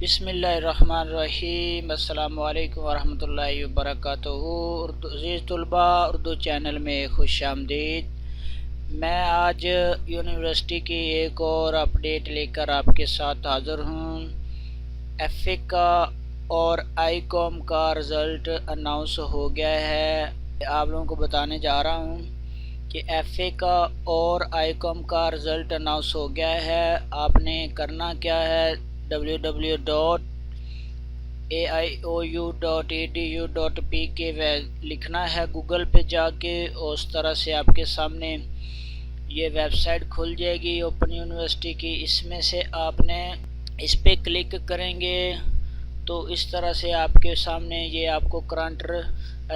بسم اللہ الرحمن الرحیم۔ السلام علیکم ورحمۃ اللہ وبرکاتہ۔ عزیز طلباء، اردو چینل میں خوش آمدید۔ میں آج یونیورسٹی کی ایک اور اپڈیٹ لے کر آپ کے ساتھ حاضر ہوں۔ ایف اے کا اور آئی کام کا رزلٹ اناؤنس ہو گیا ہے۔ آپ لوگوں کو بتانے جا رہا ہوں کہ ایف اے کا اور آئی کام کا رزلٹ اناؤنس ہو گیا ہے۔ آپ نے کرنا کیا ہے، www.aiou.edu.pk لکھنا ہے گوگل پہ جا کے، اور اس طرح سے آپ کے سامنے یہ ویب سائٹ کھل جائے گی اوپن یونیورسٹی کی۔ اس میں سے آپ نے اس پہ کلک کریں گے تو اس طرح سے آپ کے سامنے یہ آپ کو کرنٹ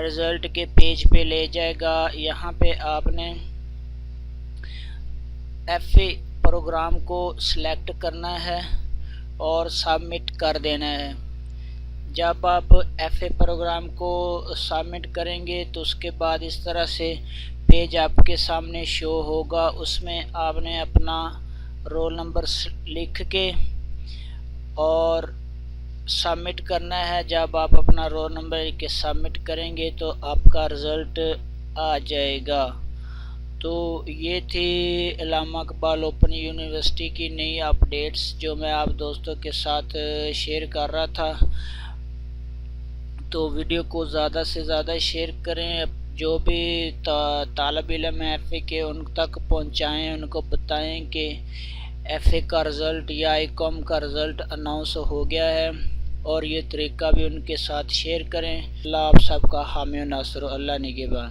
رزلٹ کے پیج پہ لے جائے گا۔ یہاں پہ آپ نے ایف اے پروگرام کو سلیکٹ کرنا ہے اور سبمٹ کر دینا ہے۔ جب آپ ایف اے پروگرام کو سبمٹ کریں گے تو اس کے بعد اس طرح سے پیج آپ کے سامنے شو ہوگا۔ اس میں آپ نے اپنا رول نمبر لکھ کے اور سبمٹ کرنا ہے۔ جب آپ اپنا رول نمبر لکھ کے سبمٹ کریں گے تو آپ کا رزلٹ آ جائے گا۔ تو یہ تھی علامہ اقبال اوپن یونیورسٹی کی نئی اپڈیٹس جو میں آپ دوستوں کے ساتھ شیئر کر رہا تھا۔ تو ویڈیو کو زیادہ سے زیادہ شیئر کریں، جو بھی طالب علم ہیں ایف اے کے ان تک پہنچائیں، ان کو بتائیں کہ ایف اے کا رزلٹ یا آئی کام کا رزلٹ اناؤنس ہو گیا ہے، اور یہ طریقہ بھی ان کے ساتھ شیئر کریں۔ اللہ آپ سب کا حامی و ناصر، اللہ نگہبان۔